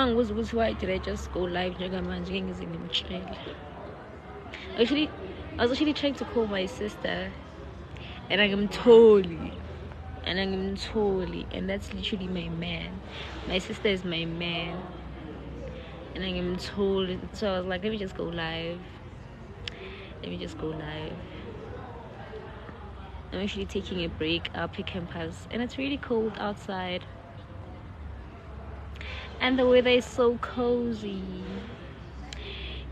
mangibuza ukuthi why did I just go live njengamanje ngize ngimtshele. Actually, I was actually trying to call my sister, and angimtholi, and that's literally my man. My sister is my man, and angimtholi. So I was like, let me just go live. I'm actually taking a break up at campus, and it's really cold outside, and the weather is so cozy.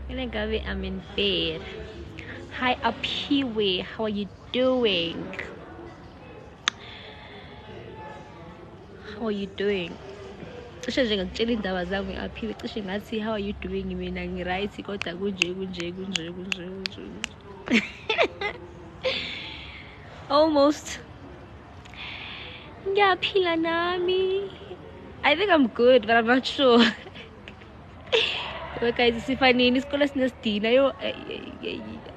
And I'm in bed. Hi Apiwe, how are you doing? How are you doing? Cishe nje ngakutshela indaba zami Apiwe, cishe ngathi how are you doing mina ngiright kodwa kunje. Almost. Ngiyaphila nami. I think I'm good, but I'm not sure. But guys, sifanini isikole sinesidina. Yo, I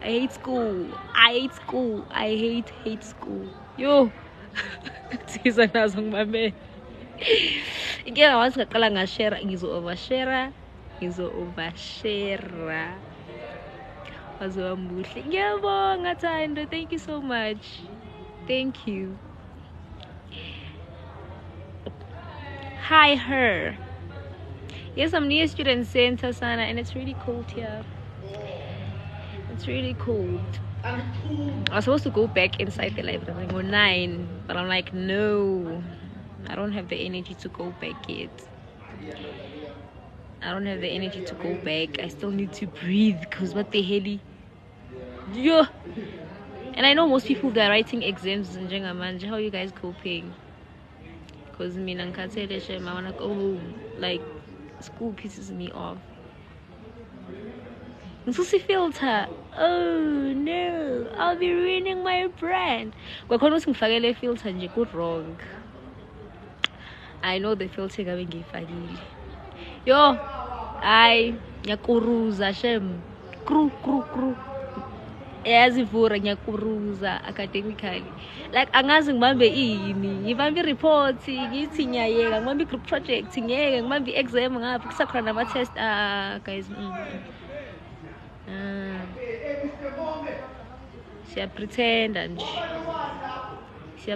hate school. I hate school. Yo. Siza nazo ngimame. Inkinga wathi ngaqala ngashare ngizo-overshare. Wazomuhle. Ngiyabonga Thando. Thank you so much. Thank you. Hi her. Yes, I'm near Student Center, Sana, and it's really cold here. It's really cold. I was supposed to go back inside the library at 9, but I'm like, no, I don't have the energy to go back yet. I still need to breathe, because what the hell? Yeah. And I know most people that are writing exams in Jengamanje. How are you guys coping? Because I wanna go home. Like, school pisses me off. Susi filter. Oh no, I'll be ruining my brand. Filter nje good wrong. I know the filter ngifakile. Yo, nyakuruza shem. Kru. Yazivura nyakuruza academically. Like angazi ngibambe ini, ngibambe report, ngithi ngiyayeka, ngibambe group project, ngiyeke, ngibambe exam ngapha kusakhona nama test guys. Siya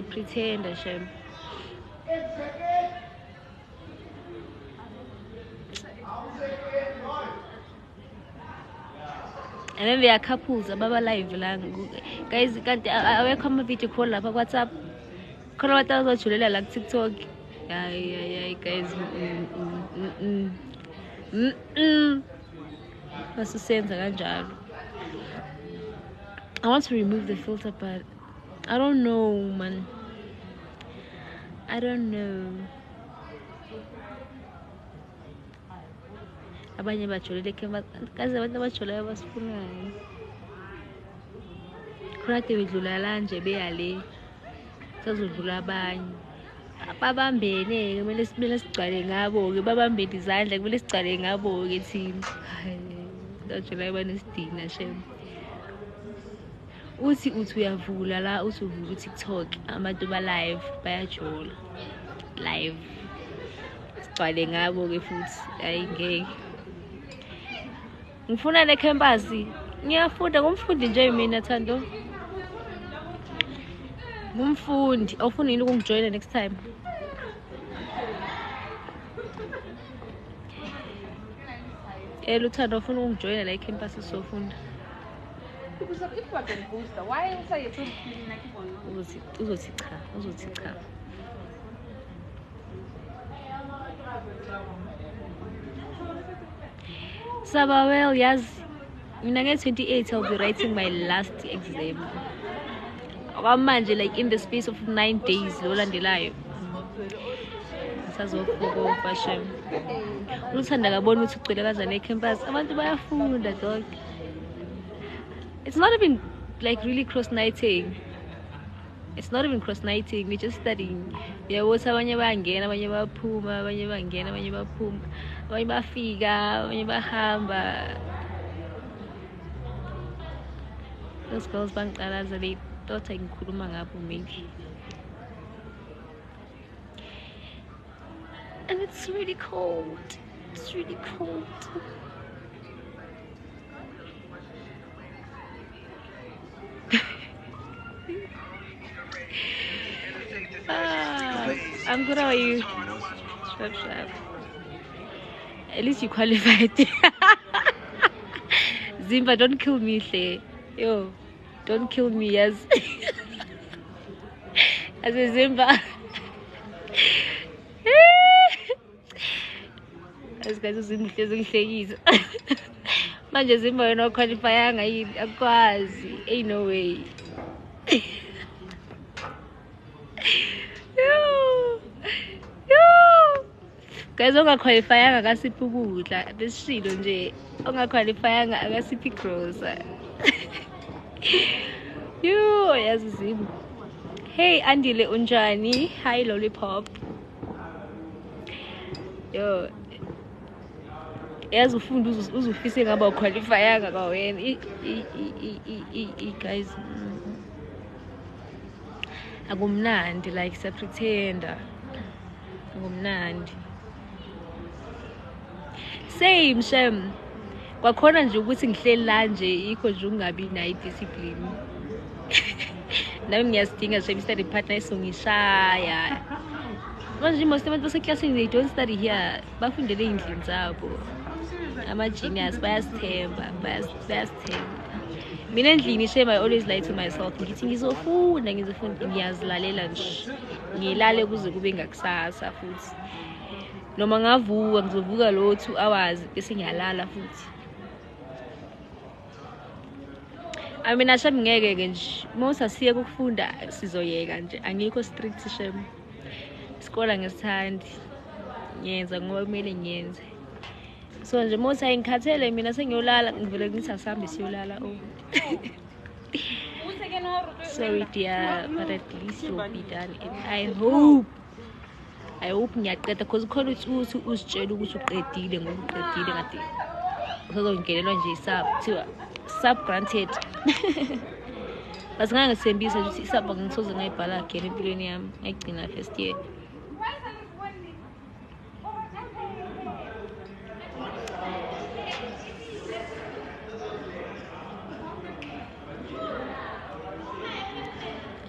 pretenda shem. And then there are couples ababa live la guys kanti awekho ama video call lapha ku WhatsApp khona abantu abazojulela la ku TikTok. Hayi guys. Masusenza kanjalo. I want to remove the filter, but I don't know, man. I don't know. Abanye bajolele kaze abantu abajolayo basifunayo. Khona kade bedlula la nje beyale. Sazodlula abanye. Babambene kumele sigcwale ngabo ke babambene izandla kumele sigcwale ngabo ke thina. Bajolayo banesidina shem. Uthi uyavula la uthi uvula TikTok abantu ba live bayajola. Live. Sigcwale ngabo ke futhi ayingeke. Ngifuna le campus ngiyafunda ngumfundi nje mina Thando. Ngumfundi awufuna yini ukungijoyina next time? Luthando ufuna ukungijoyina la campus sofunda. Why uzothi cha. Sabawell, yes. When I get 28, I'll be writing my last exam. Like in the space of 9 days, Lola Ndelayo. Sazofoko fashion. Uthanda kabona ukuthi ucela kazana ecampus. Abantu bayafunda dog. It's not even like really cross-nighting. We're just studying. Yeah, what's abanye bangena, abanye baphuma, abanye bangena, abanye baphuma. Abanye bafika, abanye bahamba. Those girls bangiqalaza they thought ngikhuluma ngabo maybe. And it's really cold. It's really cold. I'm good. How are you? Sharp. At least you qualified. Zimba, don't kill me, Shay. Yo, don't kill me, yes. As a Zimba. As guys Zimba manje Zimba wena qualifyanga yini akwazi. Ain't no way. Yo. Guys ongaqualifyanga akasiphi ukudla besishilo nje ongaqualifyanga akasiphi grocer. Yo yazi Zimba. Hey Andile unjani? Hi Lollipop. Yo yazi ufunda uzufise ngaba uqualifyanga kwawena guys akumnandi like sepretender akumnandi same shem kwakhona nje ukuthi ngihleli la nje ikho nje ungabi nayo discipline nami ngiyasidinga shem study partner esongishaya manje most abantu baseklasini they don't study here bafundele endlini zabo ama-genius bayasithemba mina endlini shame I always lie to myself ngithi ngizofunda ngiyazilalela nje ngilale kuze kube ngakusasa futhi noma ngavuka ngizovuka lo 2 hours bese ngiyalala futhi mina shame ngeke nje most asiye ukufunda sizoyeka nje angikho strict shame isikole ngesithandi ngiyenza ngoba kumele ngiyenze so nje most ayingikhathele mina sengiyolala ngivele ngithi asihambe siyolala sorry dear but at least you'll be done and I hope ngiyaqeda because khona uthi usitshela ukuthi uqedile ngoba uqedile kade uzongenelwa nje kuthiwa sub granted basingangisembisa ukuthi isub ngisoze ngayibhala again empilweni yami ngayigcina first year.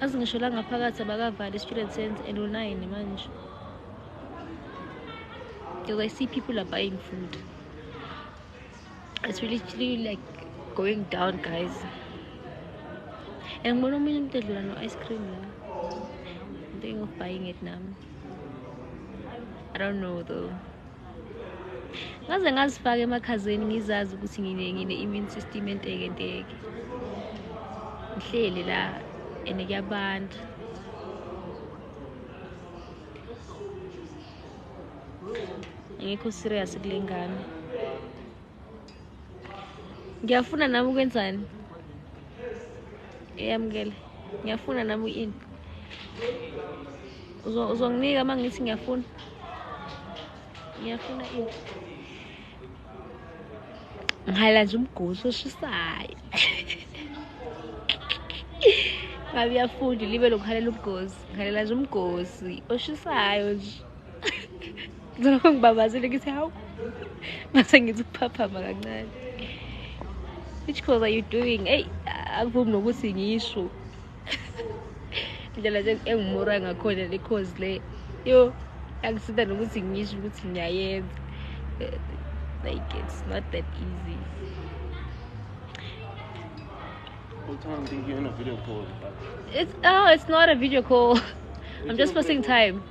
Azingisho la ngaphakathi abakavala student center and 09 manje because I see people are buying food. It's really like going down guys and ngibona omunye umuntu edlula no ice cream la I'm thinking of buying it now. I don't know though ngaze ngazifaka emakhazeni ngizazi ukuthi ngine immune system enteke ngihleli la and kuyabantu ngikho serious kule ngane ngiyafuna nami ukwenzani eyamkele ngiyafuna nami ini uzonginika mangithi ngiyafuna ini nghala nje umgosi oshisayo ngabe yafundi libe lokhalela umgosi nghalela nje umgosi oshisayo nje ngizolokho ngibabazile ngithi hawu mase ngithi ukuphaphama kancane. Which course are you doing? Hey akuvumi nokuthi ngisho indlela nje engimura ngakhona le course le yo angisida nokuthi ngisho ukuthi ngiyayenza like it's not that easy. What time do you get in a video call? It's not a video call. I'm just passing time.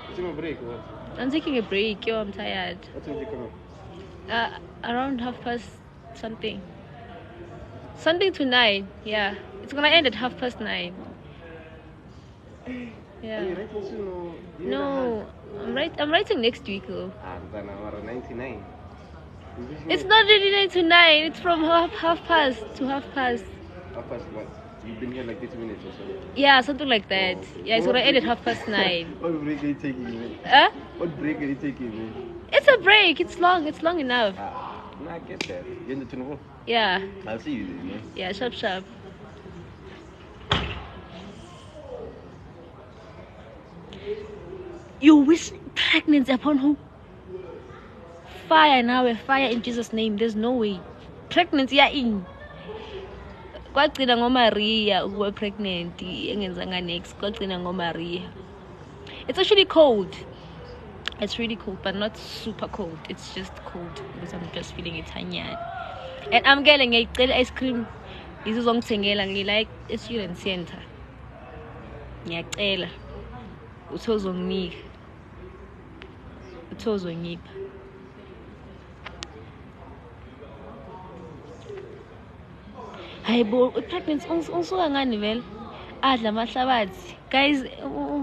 You taking a break or what? I'm taking a break. Yo, I'm tired. What time do you come up? Around 9:30 something. Something to 9. Yeah, it's gonna end at 9:30. Yeah. Are you writing soon or? No, I'm writing next week though. Then I'm 99. It's not really 9 to 9. It's from half past to half past. Half past what? You've been here like 30 minutes or so? Yeah, something like that. Yeah, it's gonna end at 9:30. What break are you taking, man? What break are you taking, man? It's a break. It's long enough. No, I get that. You're in the 24? Yeah. I'll see you then, man. Yeah, sharp. You wish pregnancy upon who? fire now, fire in Jesus' name. There's no way. Pregnancy in. Kwagcina ngoMaria ukuba pregnant engenzanga next. Kwagcina ngoMaria. It's actually cold. It's really cold, but not super cold. It's just cold because I'm just feeling it tanyana. And I'm getting a ice cream. This is ngithengela like a student center. Ngiyacela. Uthozonginika. Uthozongipha. Hayibo, pregnancy unsuka ngani vele? Adla amahlabathi. Guys,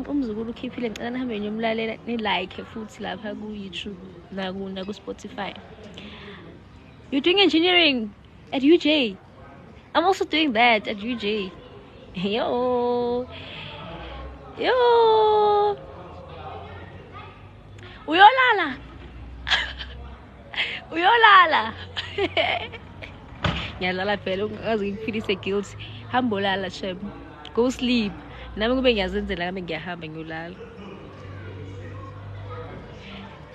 umzukulu ukhiphile ngicela nihambe niyomlalela ni like futhi lapha ku YouTube na ku Spotify. You're doing engineering at UJ. I'm also doing that at UJ. Yo. Uyolala. Uyolala. Ngiyalala phela ungazi ngiphilise guilt. Hambolala shem. Go sleep. Nami kube ngiyazenzela ngabe ngiyahamba ngiyolala.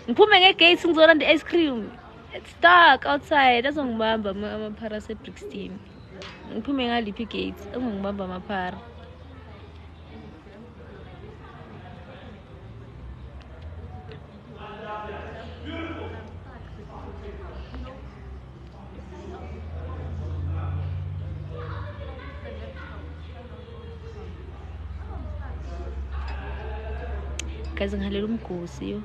Ngiphume ngegate ngizolanda ice cream. It's dark outside. Azongibamba amaphara se-Brixton. Ngiphume ngaliphi gate angongibamba amaphara. Guys, ngihalela umgosi yo.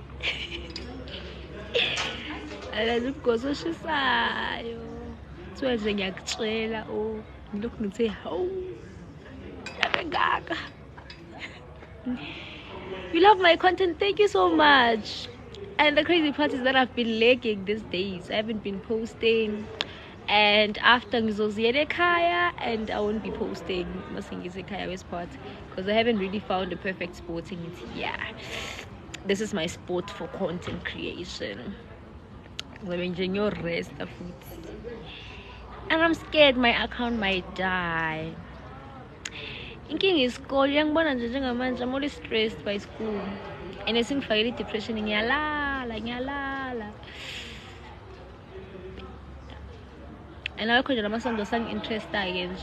Alazi umgosi oshisayo. Kuthiwa nje ngiyakutshela ngilokhu ngithe hawu. Yabe ngaka. You love my content, thank you so much. And the crazy part is that I've been lagging these days. I haven't been posting. And after ngizoziyela ekhaya, and I won't be posting masengize ekhaya wesport because I haven't really found the perfect sport in it. Yeah, this is my sport for content creation. I'm enjoying your rest of it, and I'm scared my account might die. Inking is school ngiyangibona nje njengamanje. I'm always stressed by school and I think for depression ngiyalala. And I could understand some interest again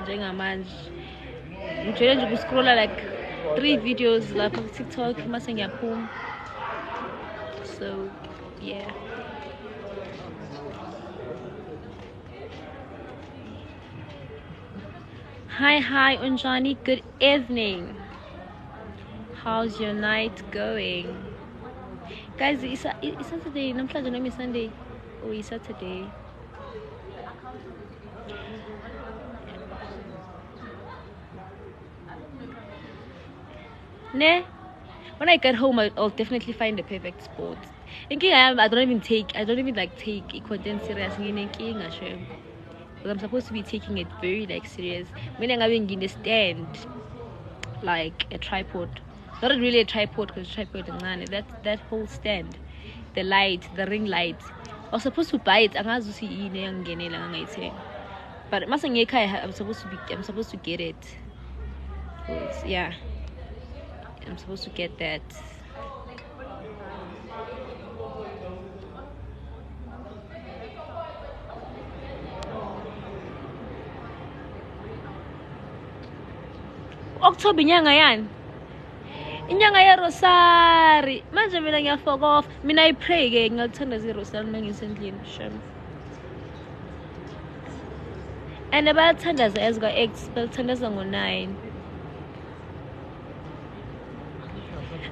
njengamanje. Ngijwayele nje ukuscrolla like 3 videos lapha ku TikTok mase ngiyaphuma. So yeah. Hi Unjani, good evening. How's your night going? Guys, it's Saturday, namhlanje noma Sunday. Oh, it's Saturday. Ne? When I get home, I'll definitely find the perfect sport. Thinking I don't even take content serious. But I'm supposed to be taking it very serious. Meaning I'm having in a stand, like a tripod. Not really a tripod because tripod is that whole stand, the light, the ring light. I was supposed to buy it. But I'm supposed to get it. Yeah. I'm supposed to get that. October inyanga yani? Inyanga ya Rosary. Manje mina ngiyafoka off. Mina I pray ke ngiyalithanda iRosary mangisendlini shem. And abathandaza ezika X bathandaza ngo9.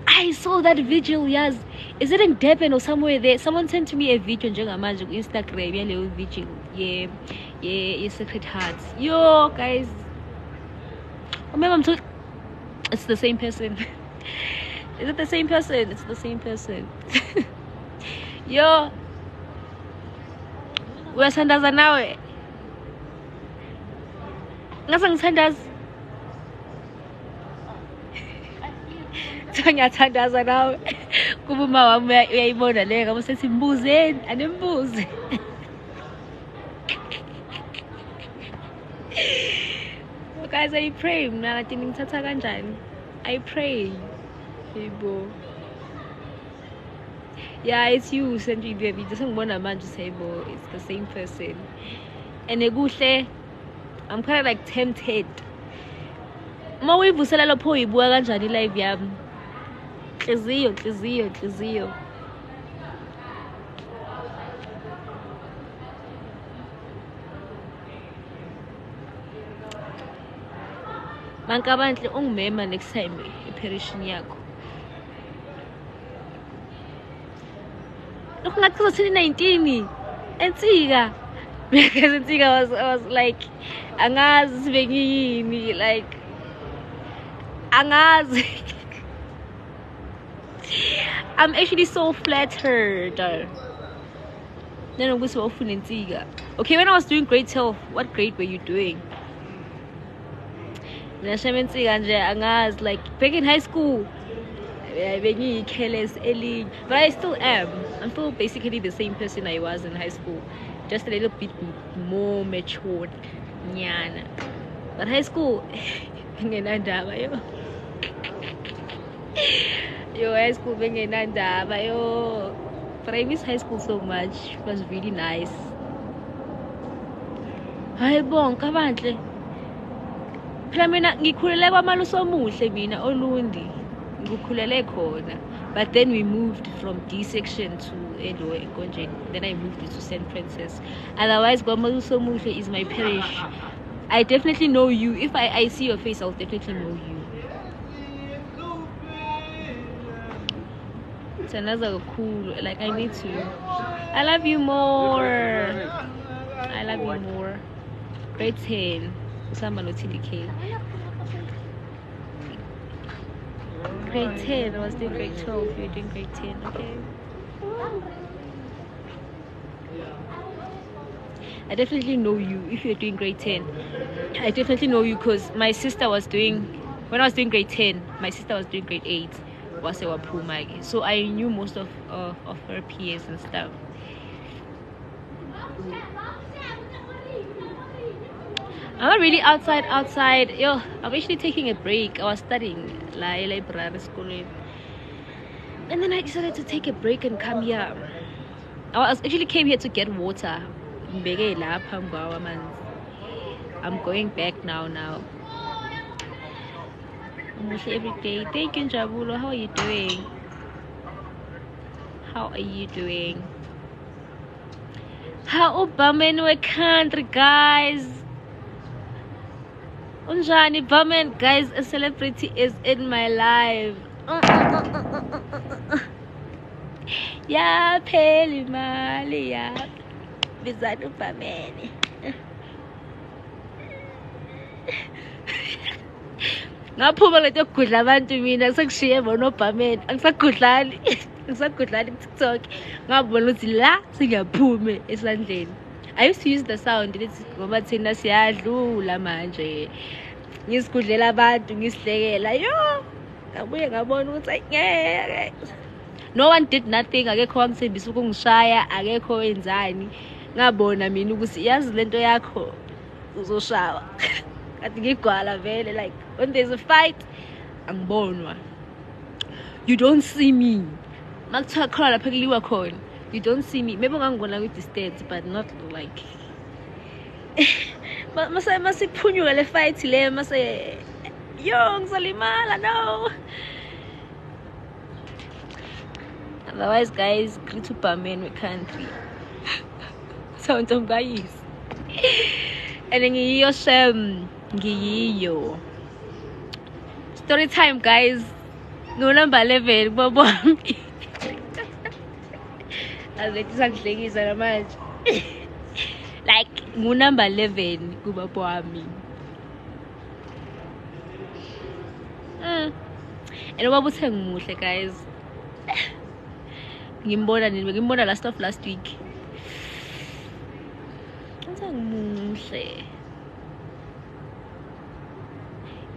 I saw that vigil, yes. Is it in Durban or somewhere there? Someone sent to me a video njengamanje ku Instagram yaleyo vigil. Yeah, Sacred Hearts. Yo, guys. Remember it's the same person. Is it the same person? It's the same person. Yo. Uyathandaza nawe? Ngase ngithandaza. Ngiyathandaza nawe. Kuba uma wami uyayibona le ngaba sethi mbuzeni, animbuze. Guys, I pray mina ngathi ngithatha kanjani. I pray. Yebo. Yeah, it's you sending the video. Sengibona manje usaybo, it's the same person. And ekuhle, I'm kind of like tempted. Uma uyivusela lapho uyibuka kanjani live yami? Hliziyo. Mankabantle ungimema next time eperishini yakho. Lokhu ngathi 2019 ensika. Because ensika I was like angazi sibe ngiyini like angazi. I'm actually so flattered. Okay, when I was doing grade 12, what grade were you doing? Like back in high school, but I still am. I'm still basically the same person I was in high school, just a little bit more matured. But high school, yo, high school, but I miss high school so much. It was really nice. Hayi bon, kabantle. Phela mina ngikhulele kwaMalusi Omuhle mina Olundi. Ngikhulele khona. But then we moved from D section to Edo Ekonjeni. Then I moved to St. Francis. Otherwise, kwaMalusi Omuhle is my parish. I definitely know you. If I see your face, I'll definitely know you. It's another cool, like I need to. I love you more. I love you more. Grade 10. Usamba no TDK. Grade 10. I was doing grade 12. You're doing grade 10. Okay. I definitely know you if you're doing grade 10. I definitely know you because my sister was doing, when I was doing grade 10, my sister was doing grade 8. So I knew most of her peers and stuff. I'm not really outside. Yo, I'm actually taking a break. I was studying library school, and then I decided to take a break and come here. Actually came here to get water. I'm going back now. Every day. Thank you, Jabulo. How are you doing? How Bamen we country, guys? Unjani Bamen, guys? A celebrity is in my life. Ya peli mali ya bizanu Bamen. Ngaphuma leto kudla abantu mina sekushiye bona oBhamen angisagudlani TikTok ngabona ukuthi la singaphume esandleni. I used to use the sound lethi ngoba thina siyadlula manje ngisigudlela abantu ngisihlekela yo ngabuye ngabona ukuthi ngeke no one did nothing akekho wangithembisa ukungishaya akekho wenzani ngabona mina ukuthi yazi lento yakho uzoshawa. Like when there's a fight, you don't see me. You don't see me. Maybe I'm gonna with distance, but not like. But must fight must young Salimala no. Otherwise, guys, greet to Bamen we country. Sound of guys. And then Giyo. Story time, guys. No number 11, Bobo. Like number 11, Kubapoami. And what was her guys? Gimbona last of last week.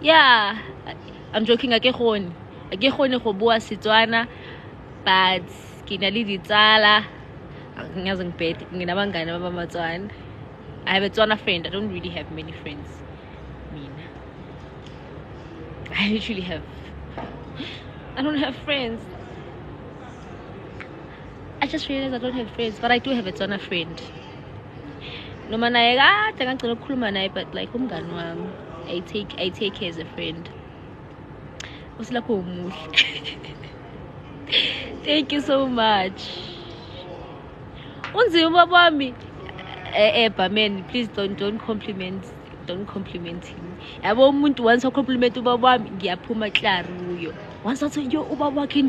Yeah, I'm joking. I get home go bua Setswana, but kinali ditsala ngazing bet nginabangani bamatswana. I have a Tswana friend. I don't really have many friends. I don't have friends. I just realized I don't have friends, but I do have a Tswana friend. No man, I but like I take her as a friend. Thank you so much. Man, please don't compliment him. Yabo umuntu once compliment ubaba wami ngiyaphuma claro kuyo. Once athi yo ubaba wakhe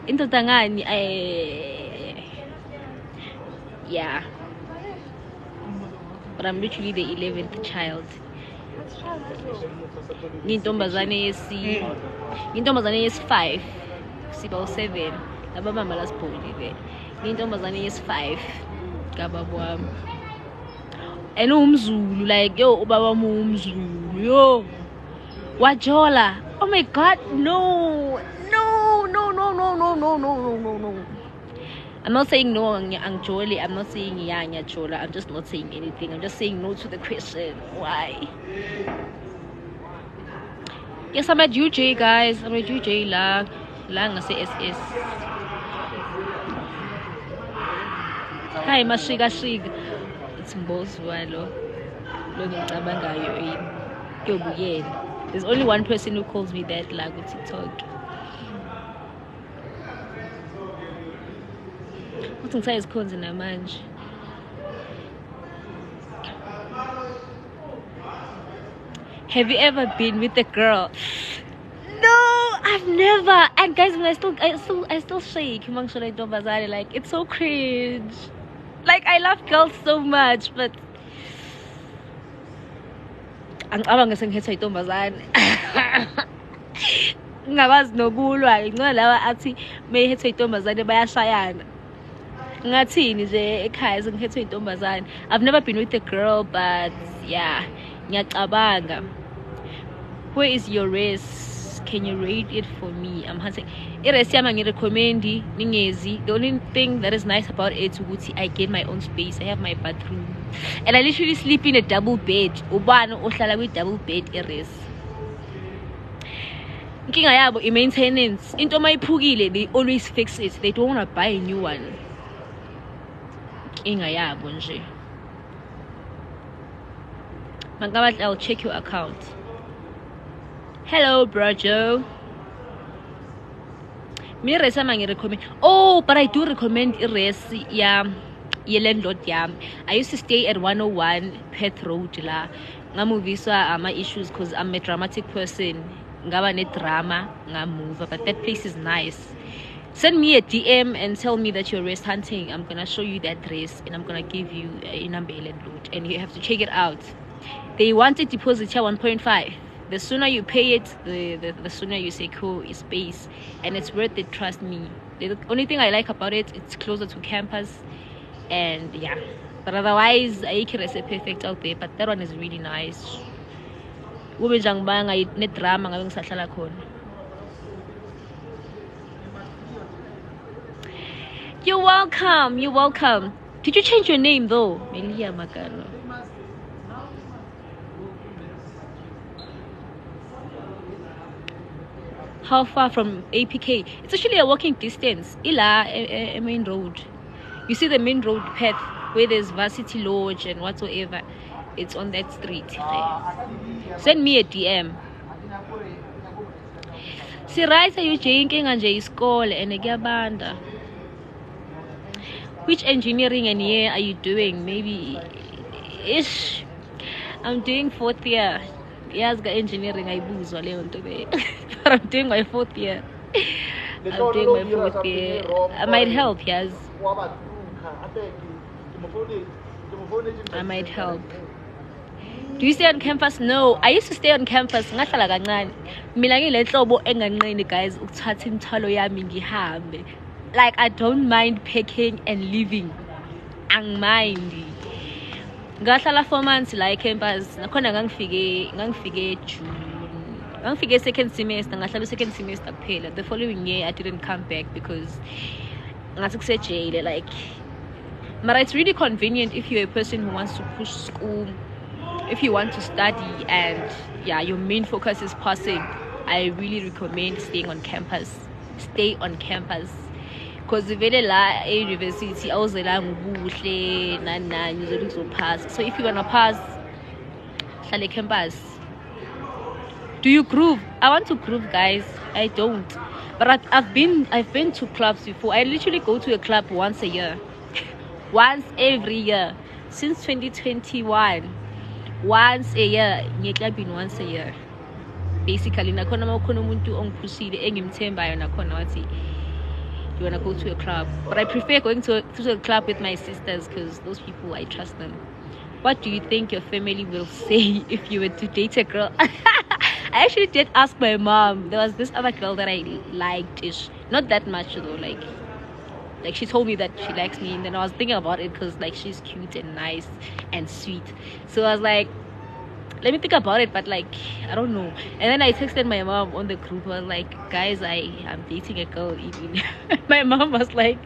indoda ngani yeah. But I'm literally the 11th child. Ngintombazane yesi 5 siba 7 laba mama lasibholile. Ngintombazane yesi 5 kababa wami. And umzulu like yo ubaba wami umzulu yo. Wajola. Oh my god, no. I'm not saying no, Angjoli. I'm not saying yeah, Chola. I'm just not saying anything. I'm just saying no to the question. Why? Yes, I'm at UJ, guys. I'm at UJ. Lang say SS. Hi, Mashiga Shig. It's Mbozwalo. There's only one person who calls me that, like with TikTok. Is cones in a manj. Have you ever been with a girl? No, I've never. And guys, when I still shake like it's so cringe. Like I love girls so much, but ang abang ngesenghetha intombazane. Ngabazi nokulwa ngicela lawa athi mayhetha intombazane bayashayana. I've never been with a girl, but yeah, where is your race? Can you rate it for me? I'm answering. The only thing that is nice about it is I get my own space. I have my bathroom, and I literally sleep in a double bed. Double bed maintenance. They always fix it. They don't want to buy a new one. I'll check your account. Hello, bro Joe. Oh, but I do recommend Iresi. Yeah, landlord. Yeah, I used to stay at 101 Perth Road. La, my issues because I'm a dramatic person. Drama, but that place is nice. Send me a DM and tell me that you're rest hunting. I'm gonna show you that dress and I'm gonna give you a number landlord and you have to check it out. They want a deposit here 1.5. The sooner you pay it, the sooner you secure your space, and it's worth it. Trust me. The only thing I like about it, it's closer to campus, and yeah. But otherwise, I can say perfect out there. But that one is really nice. You're welcome. You're welcome. Did you change your name though? Melia Magano. How far from APK? It's actually a walking distance. Ila a main road. You see the main road path where there's Varsity Lodge and whatsoever. It's on that street. Send me a DM. Si right are you drinking and J school and a gabanda? Which engineering and year are you doing? Maybe ish. I'm doing 4th year. Yes, got engineering. I booze all today. But I'm doing my 4th year. I'm doing my 4th year. I might help, yes. I might help. Do you stay on campus? No, I used to stay on campus. Guys, like I don't mind packing and leaving. Ang mind. Ngahlala 4 months like campus. Nakhona ngangifike June. Ngangifike second semester, ngahlala second semester kuphela. The following year I didn't come back because ngathi kusejele like. But it's really convenient if you're a person who wants to push school, if you want to study and yeah, your main focus is passing. I really recommend staying on campus. Stay on campus. because vele la e-university awuzelanga ubuhle nani uzele uzopass. So if you're gonna pass, hlale campus. Do you groove? I want to groove, guys. I don't, but I've been to clubs before. I literally go to a club once a year. Once every year since 2021. Once a year. Ngiyeclubini once a year. Basically, nakhona makukhona umuntu ongiphusile engimthembayo nakhona wathi you wanna go to a club. But I prefer going to a club with my sisters because those people, I trust them. What do you think your family will say if you were to date a girl? I actually did ask my mom. There was this other girl that I liked-ish. Not that much though, like she told me that she likes me, and then I was thinking about it because like she's cute and nice and sweet. So I was like, let me think about it, but like I don't know. And then I texted my mom on the group. I was like, guys, I'm dating a girl. My mom was like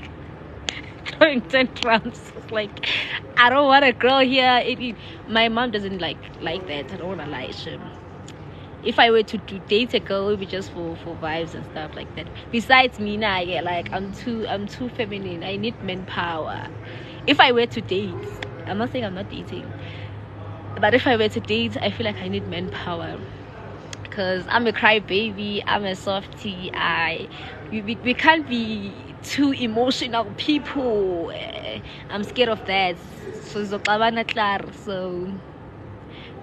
throwing tantrums. Like, I don't want a girl here. My mom doesn't like that. I don't want to lie. If I were to date a girl, it would be just for vibes and stuff like that. Besides me now, yeah, like I'm too feminine. I need manpower. If I were to date, I'm not saying I'm not dating, but if I were to date, I feel like I need manpower because I'm a crybaby. I'm a softie. We can't be too emotional people. I'm scared of that. So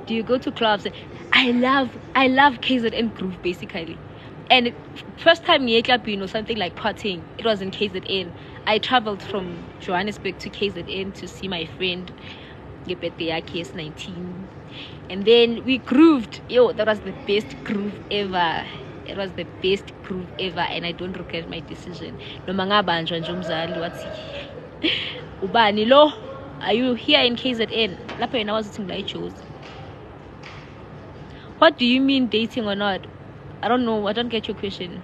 do you go to clubs? I love KZN Groove basically. And first time or something like partying, it was in KZN. I traveled from Johannesburg to KZN to see my friend Case 19, and then we grooved. That was the best groove ever. It was the best groove ever, and I don't regret my decision. Ubani lo, are you here in KZN? Lapho I was sitting I chose. What do you mean dating or not? I don't know. I don't get your question.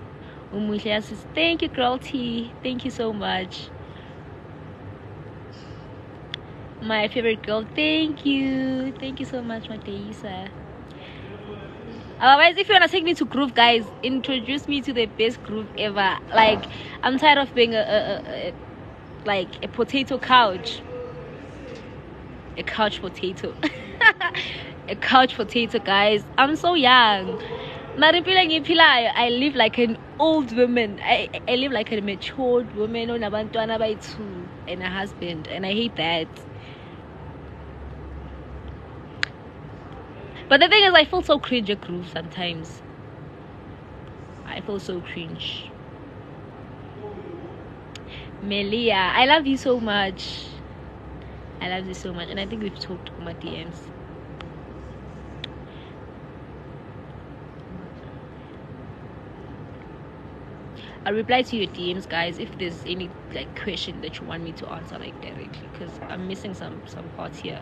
Says, thank you, girl T. Thank you so much. My favorite girl. Thank you. Thank you so much, Mateisa. Otherwise, if you want to take me to groove, guys, introduce me to the best groove ever. Like, I'm tired of being a potato couch. A couch potato. A couch potato, guys. I'm so young. I live like an old woman. I live like a matured woman and a husband, and I hate that. But the thing is, I feel so cringe at groove sometimes. I feel so cringe. Melia, I love you so much. I love you so much, and I think we've talked on my DMs. I'll reply to your DMs, guys, if there's any like question that you want me to answer like directly, because I'm missing some parts here.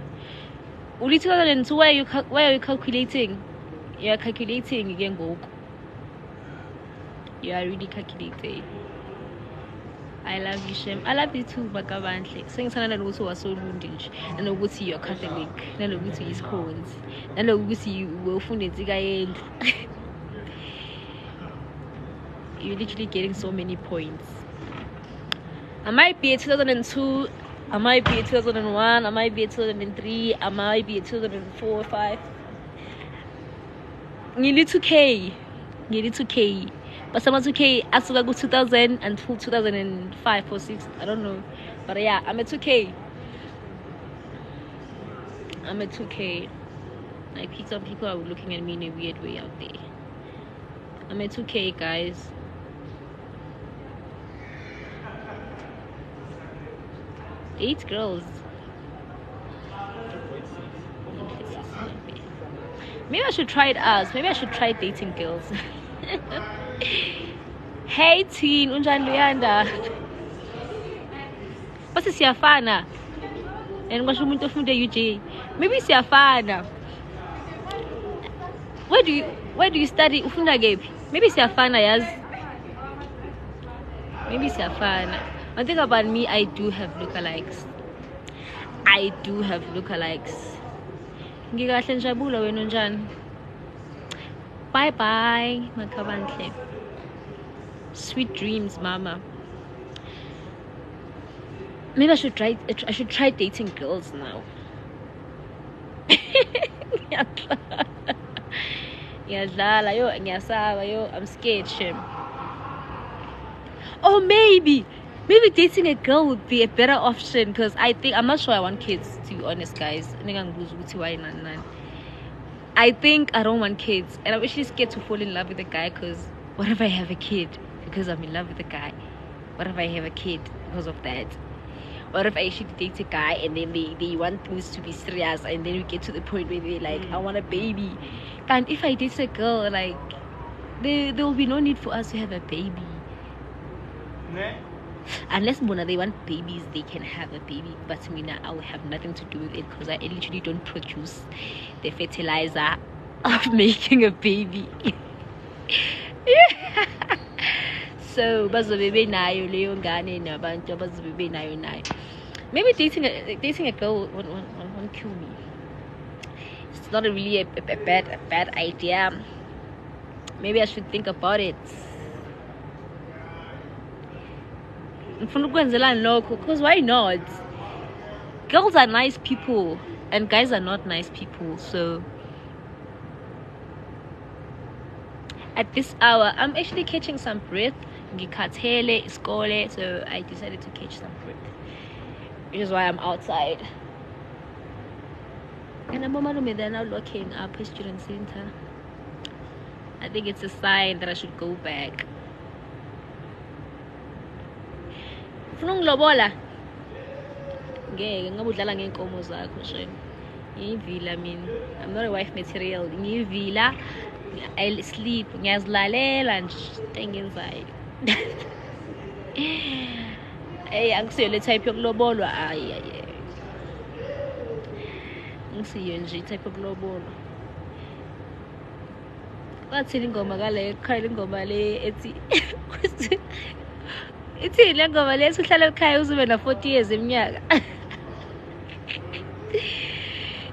Only 2002, why are you calculating? You're calculating again, go. You are really calculating. I love you, Shem. I love you too, Bakabantle. Saying something also was so wounded. And I see you're Catholic. And I see his cones. And I see you will find it. You're literally getting so many points. I might be a 2002. I might be a 2001. I might be a 2003. I might be a 2004 or 5. Nearly 2K. Nearly 2K. But some 2K, I still go 2000 until 2005 or 6. I don't know. But yeah, I'm a 2K. I'm a 2K. Like, some people are looking at me in a weird way out there. I'm a 2K, guys. Eight girls. Maybe I should try it out. Maybe I should try dating girls. Hey teen, unjani Luyanda? Basi siyafana. And ngisho umuntu ofunde UJ. Maybe siyafana. Where do you study? Ufunda kephi? Maybe siyafana, yes. Maybe siyafana. One thing about me, I do have lookalikes. Ngikahle njabula wena unjani? Bye bye, Makabantle. Sweet dreams, mama. maybe I should try dating girls now. Ngiyadlala yo, ngiyasaba yo, I'm scared shame. Or maybe dating a girl would be a better option, because I'm not sure I want kids, to be honest, guys. I think I don't want kids, and I'm actually scared to fall in love with a guy, because what if I have a kid because I'm in love with a guy? What if I have a kid because of that? What if I actually date a guy and then they want things to be serious, and then we get to the point where they're like, I want a baby. And if I date a girl, like, there will be no need for us to have a baby. Unless they want babies, they can have a baby, but I will have nothing to do with it, because I literally don't produce the fertilizer of making a baby. So maybe dating a girl won't kill me. It's not really a bad idea. Maybe I should think about it. Because why not? Girls are nice people and guys are not nice people. So at this hour, I'm actually catching some breath. So I decided to catch some breath, which is why I'm outside. And they're now locking up a student center. I think it's a sign that I should go back. I'm not a wife material. I sleep, and staying inside. Hey, I'm still type of global. Type of global. What's in Gomagale, Kylie Gomale, it's in Langomale, so tell Kaios when a 40 years in Yaga.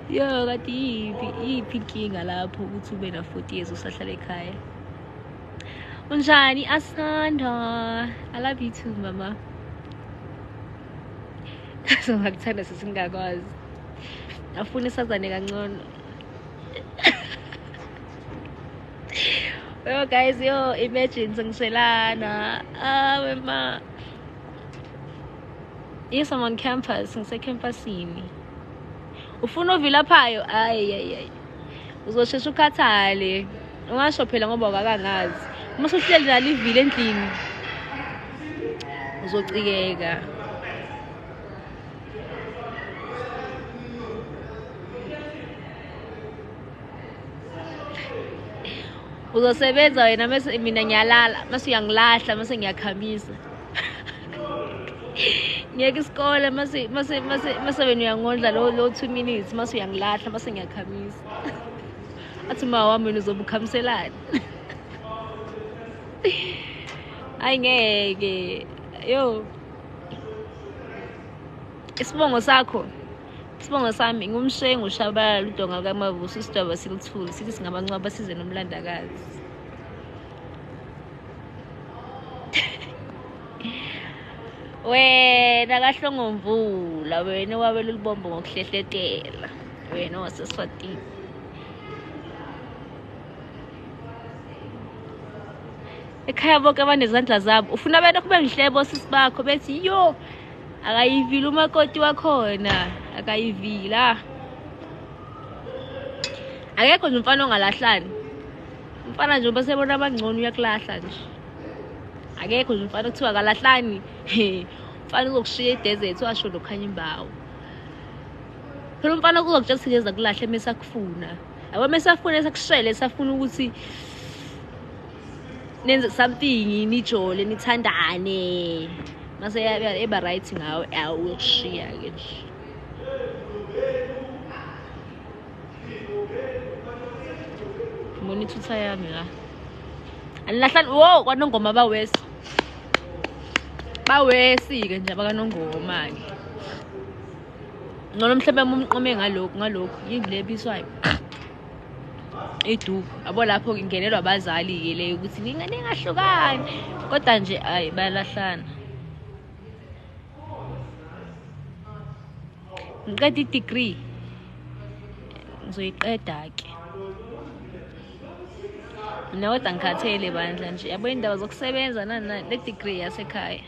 Yo, got the picking a lap to win a 40 years or such a kai. Unjani Asanda, I love you too, Mama. So, like, tennis is in Gagos. A fullness as a nigga. Well, guys, yo, imagine sang Selana. Mama. Yes, I'm on campus, since I campus scene. Ufuna vila phayo ayi uzoshesha ukhathale ungasho phela ngoba akakangazi uma usuhleli nalo ivile endlini uzocikeka. Uzosebenza wena mase mina ngiyalala mase uyangilahla mase ngiyakhamisa. Ngiyeke isikole mase wena uyangondla lo 2 minutes mase uyangilahla mase ngiyakhamisa. Athi ma wami wena uzobukhamselana. Ayingeke yo. Isibongo sami ngumshengu uShabala Ludonga kaMavusi isidaba silithuli sithi singabancwaba size nomlandakazi. Wena kaHlongomvula wena wabela ulibombo ngokuhlehletela wena waseSwatini. Ekhaya bonke abanezandla zabo ufuna abantu kube ngihlebo sisibakho bethi yo akayivila umakoti wakhona akayivila. Akekho nje umfana ongalahlani. Umfana nje basebona abangcono uyakulahla nje. Akekho nje umfana kuthiwa akalahlani. Umfana uzokushiya edesert washo lokhanya imbawo. Phela umfana uzokujabulisa kulahle mesakufuna. Aba mesafuna esakushele safuna ukuthi nenze something nijole nithandane. Mase eba right ngawe awukushiya ke nje. Monithutha yami la. Anilahlani wo kwaNongoma bawesi. Bawesi ke nje abakaNongoma ke. Ngolo mhlebe umqome ngalokho yingilebiswayo. Iduku abo lapho ngingenelwa abazali ke le ukuthi ningahlukani kodwa nje ayi bayalahlana. ngiqeda i-degree ngizoyiqeda-ke mina kodwa ngikhathele bandla nje yabo indaba zokusebenza nani le degree yasekhaya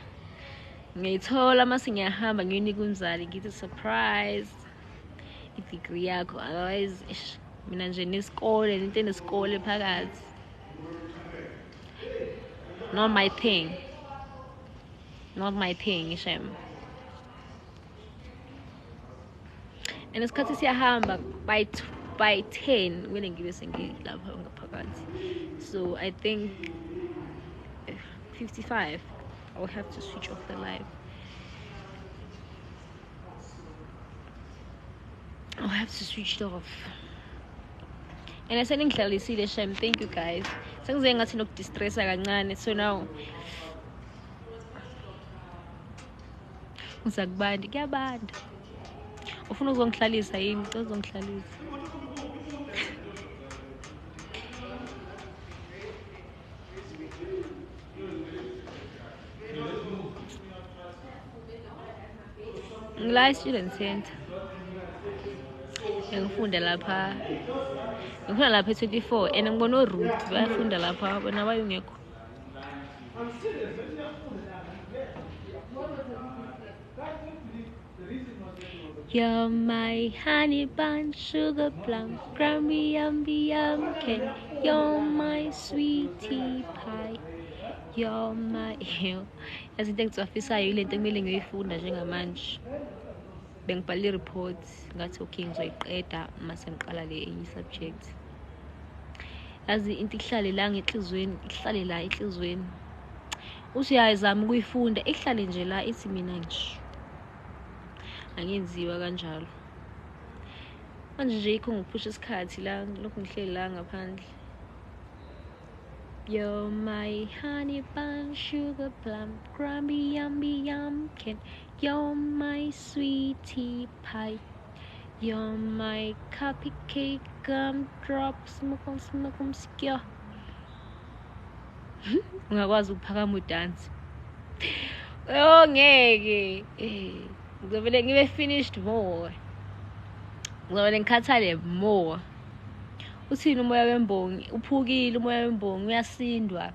ngiyithola mase ngiyahamba ngiyonika umzali ngithi surprise i-degree yakho otherwise mina nje nesikole into enesikole phakathi not my thing shem. And isikhathi siyahamba by 10 kumele ngibe sengilapha ngaphakathi, so I think 55 I will have to switch off the live. I'll have to switch it off. And I said ngihlalisile shem. Thank you guys. Sengize ngathi nokudistressa kancane, so now ngizakubanda kuyabanda. Ufuna uzongihlalisa yini? Uzongihlalisa. Ngila student center. Ngifunda lapha e24 and ngibona uRuth bayafunda lapha bona bayongekho. You're my honey bun, sugar plum, crumbly yum cake. You're my sweetie pie. You're my yazinto engizofisayo ile nto kumele ngiyifunda njengamanje. Bengibhala i-report ngathi okay ngizoyiqeda mase ngiqala le enye subject. Yazi into ihlale la ngenhlizweni, ihlale la enhlizweni. Usiyazama ukuyifunda, ihlale nje la ithi mina nje. Angenziwa kanjalo. Manje nje ikho ngiphusha isikhathi la lokhu ngihleli la ngaphandle. You're my honey bun, sugar plum, crumbly yum cake. You're my sweetie pie. You're my cupcake, gumdrop, smoke secure. Ungakwazi ukuphakama udance. Oh ngeke. Ngizovele ngibe finished more. Ngizovele ngikhathale more. Uthini umoya wembongi? Uphukile umoya wembongi, uyasindwa.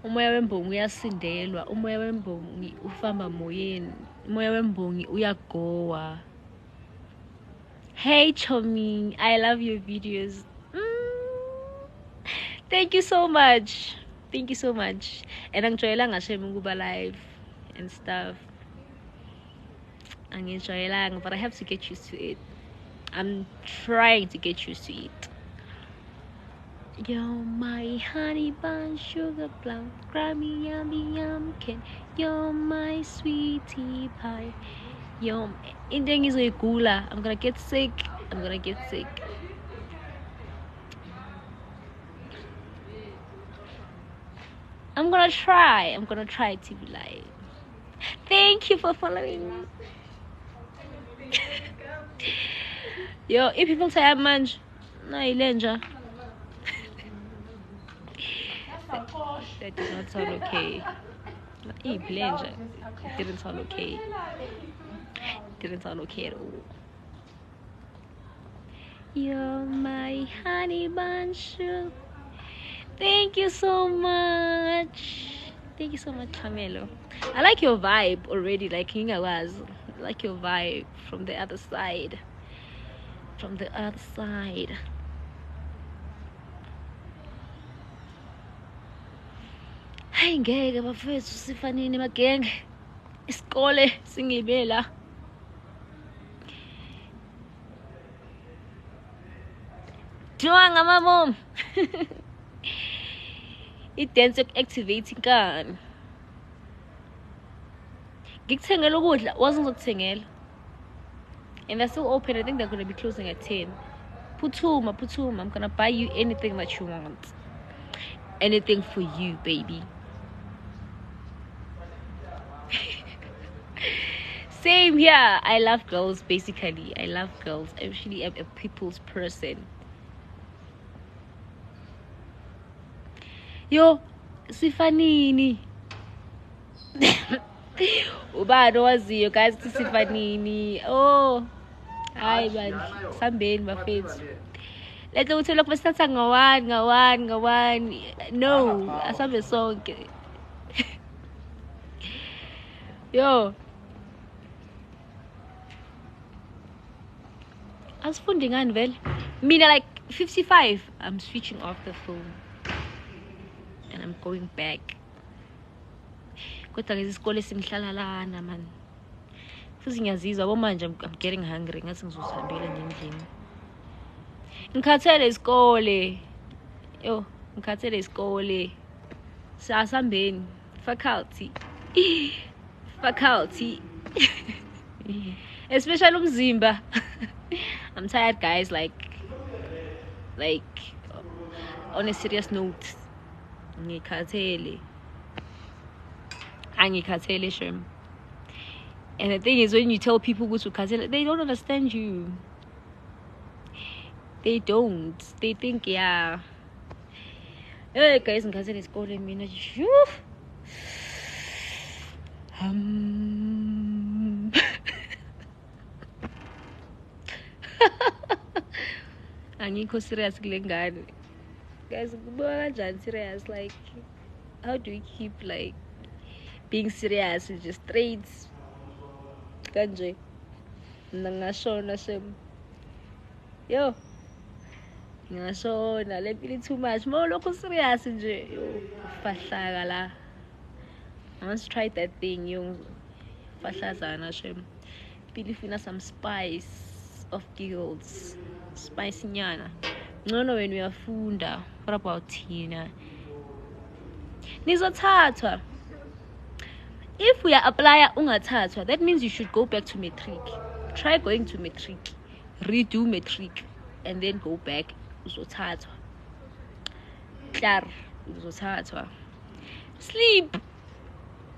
Umoya wembongi uyasindelwa. Umoya wembongi ufamba moyeni. Umoya wembongi uyagowa. Hey Chomi, I love your videos. Thank you so much. Thank you so much. And angijwayelanga shem ukuba live and stuff. Angijwayelanga, but I have to get used to it. I'm trying to get used to it. You're my honey bun, sugar plum, crumbly yum cake. You're my sweetie pie. You're into ngizoyigula. I'm gonna get sick. I'm gonna try to be live. Thank you for following me. Yo, if people say I'm manj, no, Ilenja. That did not sound okay. Ilenja, it didn't sound okay. It didn't sound okay at all. You're my honey bun, sugar. Thank you so much. Thank you so much, Camelo. I like your vibe already, like I was. I like your vibe from the other side. From the other side. Hayi ngeke bafethu sifanini magenge. Isikole singibela. Duanga mamom. I-dance yoku-activate inkani. Ngikuthengela ukudla, wazi ngizokuthengela. And they're still open. I think they're going to be closing at 10. Putuma. I'm going to buy you anything that you want. Anything for you, baby. Same here. I love girls, basically. I love girls. I actually am a people's person. Yo, sifanini. ubani owaziyo guys ukuthi sifanini. Oh hayi bandla sambeni bafethu. Let's go to look for something. No, asambe sonke. Yo. I was funding on well. Mina like 55. I'm switching off the phone. And I'm going back. Kodwa lezi isikole simhlalalana man. Futhi ngiyazizwa bomanje I'm getting hungry ngathi ngizosihambela ngendlini. Ngikhathele isikole. Yo, ngikhathele isikole. Sasambeni faculty. Faculty. Especially umzimba. I'm tired guys, like on a serious note. Ngikhathele. Angikhathele shem. And the thing is, when you tell people go to ukhathele, they don't understand you. They don't. They think, yeah. Hey guys, ngikhathele isikole mina. Angikho serious kule ngane. Guys, kubona kanjani serious? Like, how do we keep like being serious and just straight? Kanje. Ngashona shem. Yo. Ngashona le feel too much. Mo lokho serious nje. Yo, fahlaka la. I want to try that thing, yo. Fahlazana shem. Feel some spice of giggles. Spicy nyana. No, when we are funda. What about Tina? Nizothathwa. If we are apply ungathathwa, that means you should go back to matric. Try going to matric. Redo matric. And then go back. Uzothathwa. Klar. Uzothathwa. Sleep.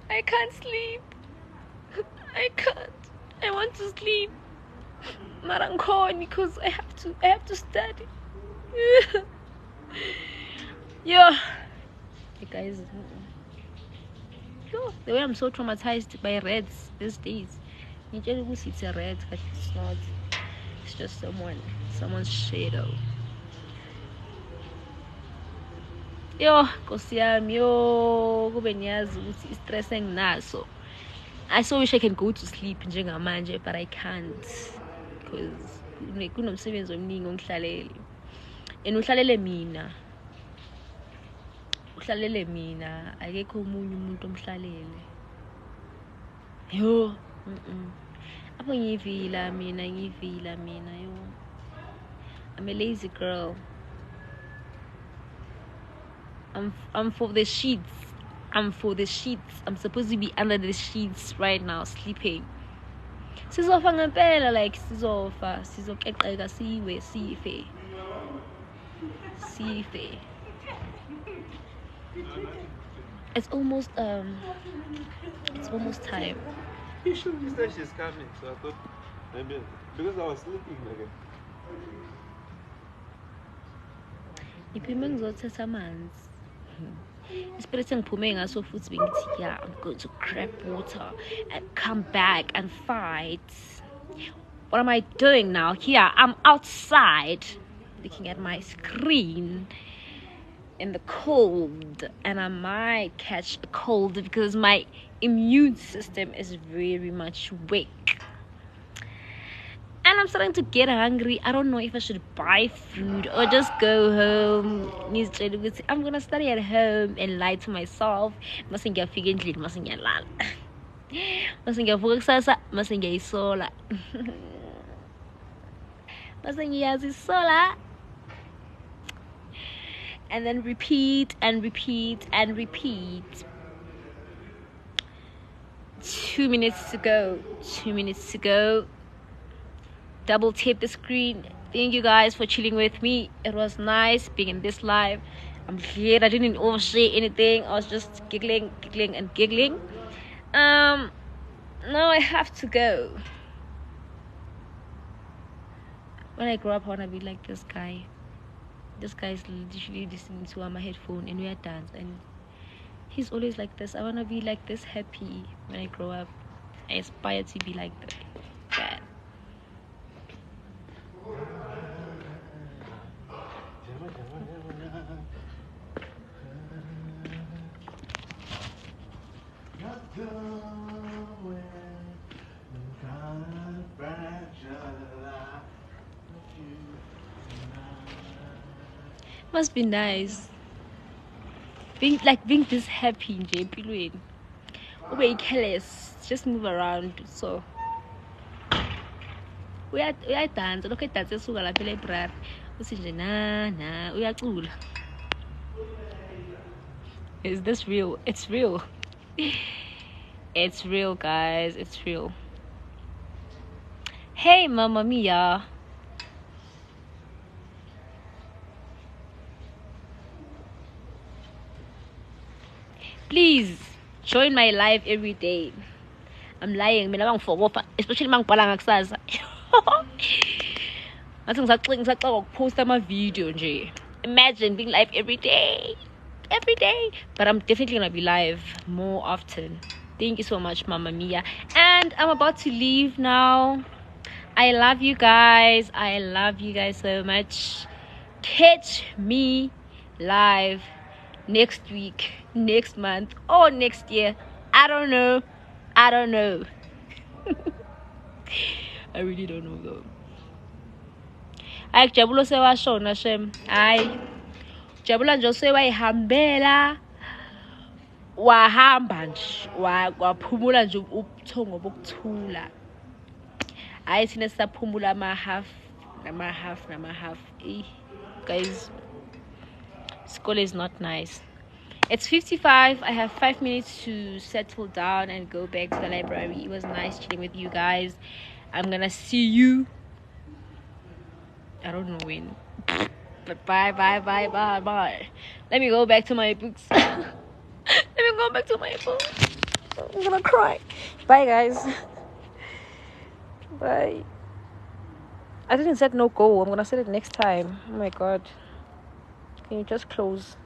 I can't sleep. I can't. I want to sleep. Marankhoni, because I have to study. Yo, hey guys, yo, the way I'm so traumatized by reds these days. It's a red, but it's not. It's just someone's shadow. Yo, Nkosi yami, yo, kube niyazi ukuthi stress enginaso. I so wish I can go to sleep njengamanje, but I can't. Because kunomsebenzi omningi ongihlalele. And uhlalele mina. Akekho omunye umuntu omhlalele. Yo, apho ngivila mina yo. I'm a lazy girl. I'm for the sheets. I'm supposed to be under the sheets right now, sleeping. Sizofa ngempela, like sizokeqeka sife. It's almost time. You should be said she's coming, so I thought maybe because I was sleeping again. Ngiphume ngizothatha amanzi. Ispirit ngiphume ngaso futhi bengithi yeah, I'm going to grab water and come back and fight. What am I doing now? Here I'm outside looking at my screen in the cold, and I might catch a cold because my immune system is very much weak. And I'm starting to get hungry. I don't know if I should buy food or just go home. I'm gonna study at home and lie to myself. And then repeat and repeat and repeat. 2 minutes to go. Double tap the screen. Thank you guys for chilling with me. It was nice being in this live. I'm glad I didn't overshare anything. I was just giggling. Now I have to go. When I grow up, I want to be like this guy. This guy is literally listening to my headphone and we are dance, and he's always like this. I want to be like this, happy when I grow up. I aspire to be like that. Must be nice being this happy nje empilweni. Ube careless, just move around. So uyadansa lokho edansa esuka lapha e-library uthi nje na uyacula. Is this real? It's real. It's real, guys. It's real. Hey, Mamma Mia. Please join my live every day. I'm lying. Mina bangifokofa, especially mangibhala ngakusasa. Ngathi ngisacela ukuposta ama-video nje. Imagine being live every day. But I'm definitely gonna be live more often. Thank you so much, Mamma Mia. And I'm about to leave now. I love you guys. I love you guys so much. Catch me live next week, next month, or next year. I don't know. I really don't know though. Jabulo sewashona shem. Jabula nje sewayihambela. Wahamba nje, waphumula nje ubuthongo bokuthula. Hayi thina sisaphumula ama-half. Guys, school is not nice. It's 55. I have 5 minutes to settle down and go back to the library. It was nice chilling with you guys. I'm gonna see you, I don't know when, but bye. Let me go back to my books. I'm gonna cry. Bye, guys. Bye. I didn't set no goal. I'm gonna set it next time. Oh my god. Can you just close?